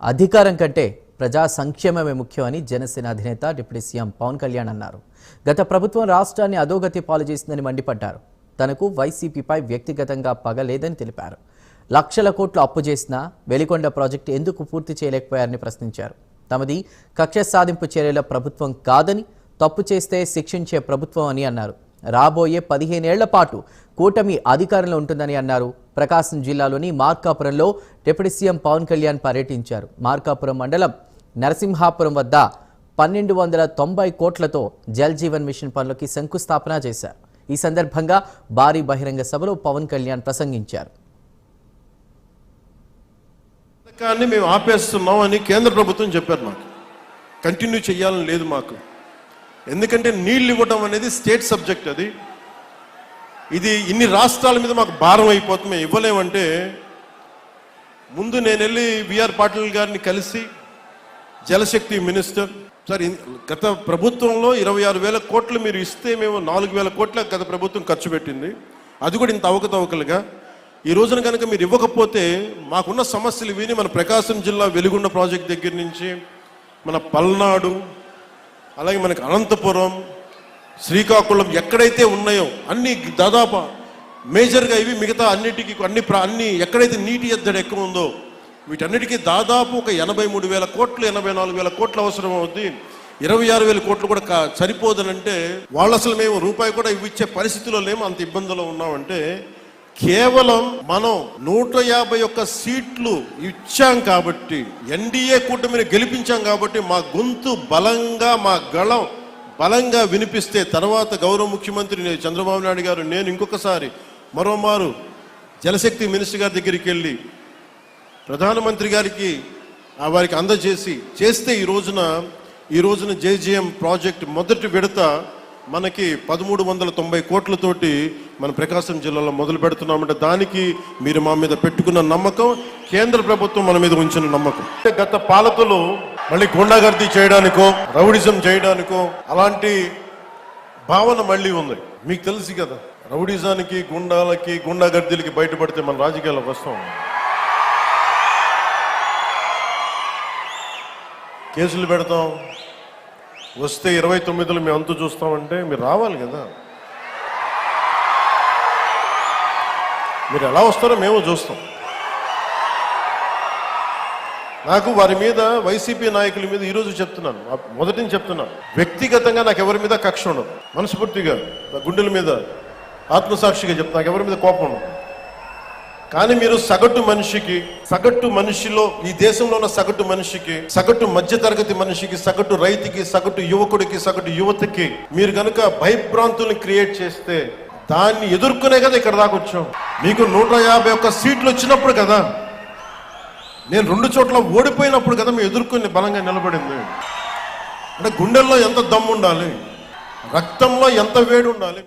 అధికారం కంటే ప్రజా సంక్షేమమే ముఖ్యమని జనసేన అధినేత డిప్యూటీ సీఎం పవన్ కళ్యాణ్ అన్నారు. గత ప్రభుత్వం రాష్ట్రాన్ని అధోగతి పాలు చేసిందని మండిపడ్డారు. తనకు వైసీపీపై వ్యక్తిగతంగా పగ లేదని తెలిపారు. లక్షల కోట్లు అప్పు చేసినా వెలికొండ ప్రాజెక్టు ఎందుకు పూర్తి చేయలేకపోయారని ప్రశ్నించారు. తమది కక్ష సాధింపు చర్యల ప్రభుత్వం కాదని, తప్పు చేస్తే శిక్షించే ప్రభుత్వం అని అన్నారు. రాబోయే 15 ఏళ్ల పాటు కూటమి అధికారంలో ఉంటుందని అన్నారు. ప్రకాశం జిల్లాలోని మార్కాపురంలో డిప్యూటీ సీఎం పవన్ కళ్యాణ్ పర్యటించారు. మార్కాపురం మండలం నరసింహాపురం వద్ద 1290 కోట్లతో జల్ జీవన్ మిషన్ పనులకి శంకుస్థాపన చేశారు. ఈ సందర్భంగా భారీ బహిరంగ సభలో పవన్ కళ్యాణ్ ప్రసంగించారు. మేము ఆపేస్తున్నాం అని కేంద్ర ప్రభుత్వం చెప్పారు. మాకు కంటిన్యూ చేయాలని లేదు మాకు. ఎందుకంటే నీళ్ళు ఇవ్వడం అనేది స్టేట్ సబ్జెక్ట్. ఇది ఇన్ని రాష్ట్రాల మీద మాకు భారం అయిపోతుంది, మేము ఇవ్వలేమంటే ముందు నేను వెళ్ళి విఆర్ పాటిల్ గారిని కలిసి జలశక్తి మినిస్టర్, సార్ గత ప్రభుత్వంలో 26,000 కోట్లు మీరు ఇస్తే మేము 4,000 కోట్ల గత ప్రభుత్వం ఖర్చు పెట్టింది, అది కూడా ఇంత అవకతవకలుగా. ఈ రోజున కనుక మీరు ఇవ్వకపోతే మాకున్న సమస్యలు విని మన ప్రకాశం జిల్లా వెలిగొండ ప్రాజెక్ట్ దగ్గర నుంచి మన పల్నాడు, అలాగే మనకి అనంతపురం, శ్రీకాకుళం ఎక్కడైతే ఉన్నాయో అన్ని దాదాపు మేజర్గా ఇవి మిగతా అన్నిటికీ అన్ని ఎక్కడైతే నీటి ఎద్దడి ఎక్కువ ఉందో వీటన్నిటికీ దాదాపు ఒక 83,000 కోట్లు 84,000 కోట్లు అవసరం అవుతుంది. 26,000 కోట్లు కూడా సరిపోదనంటే వాళ్ళు అసలు మేము రూపాయి కూడా ఇచ్చే పరిస్థితిలో లేము, అంత ఇబ్బందుల్లో ఉన్నామంటే కేవలం మనం 151 సీట్లు ఇచ్చాం కాబట్టి, ఎన్డీఏ కూటమిని గెలిపించాం కాబట్టి మా గొంతు బలంగా, మా గళం బలంగా వినిపిస్తే తర్వాత గౌరవ ముఖ్యమంత్రి చంద్రబాబు నాయుడు గారు, నేను ఇంకొకసారి మరోమారు జలశక్తి మినిస్టర్ గారి దగ్గరికి వెళ్ళి ప్రధానమంత్రి గారికి వారికి అందజేసి చేస్తే ఈ రోజున జేజీఎం ప్రాజెక్ట్ మొదటి విడత మనకి 1390 కోట్లతోటి మన ప్రకాశం జిల్లాలో మొదలు పెడుతున్నామంటే దానికి మీరు మా మీద పెట్టుకున్న నమ్మకం, కేంద్ర ప్రభుత్వం మన మీద ఉంచిన నమ్మకం. గత పాలకులు మళ్ళీ గుండాగర్దీ చేయడానికో రౌడిజం చేయడానికో అలాంటి భావన మళ్ళీ ఉంది. మీకు తెలుసు కదా, రౌడిజానికి గుండాలకి గుండాగర్దీలకి బయటపడితే మన రాజకీయాలకు వస్తాం. కేసులు పెడతాం, వస్తే 29లో మేము అంతు చూస్తామంటే మీరు రావాలి కదా. మీరు ఎలా వస్తారో మేము చూస్తాం. నాకు వారి మీద, వైసీపీ నాయకుల మీద ఈరోజు చెప్తున్నాను, మొదటి నుంచి చెప్తున్నాను, వ్యక్తిగతంగా నాకు ఎవరి మీద కక్ష ఉండదు. మనస్ఫూర్తిగా నా గుండెల మీద ఆత్మసాక్షిగా చెప్తాను, నాకు ఎవరి మీద కోపం ఉండదు. కానీ మీరు సగటు మనిషిలో, ఈ దేశంలో ఉన్న సగటు మనిషికి, సగటు మధ్యతరగతి మనిషికి, సగటు రైతుకి, సగటు యువకుడికి, సగటు యువతకి మీరు కనుక భయభ్రాంతుల్ని క్రియేట్ చేస్తే దాన్ని ఎదుర్కొనే కదా ఇక్కడ దాకా వచ్చాం. మీకు 151 సీట్లు వచ్చినప్పుడు కదా, నేను 2 చోట్ల ఓడిపోయినప్పుడు కదా మేము ఎదుర్కొని బలంగా నిలబడింది. అంటే గుండెల్లో ఎంత దమ్ము ఉండాలి, రక్తంలో ఎంత వేడి ఉండాలి.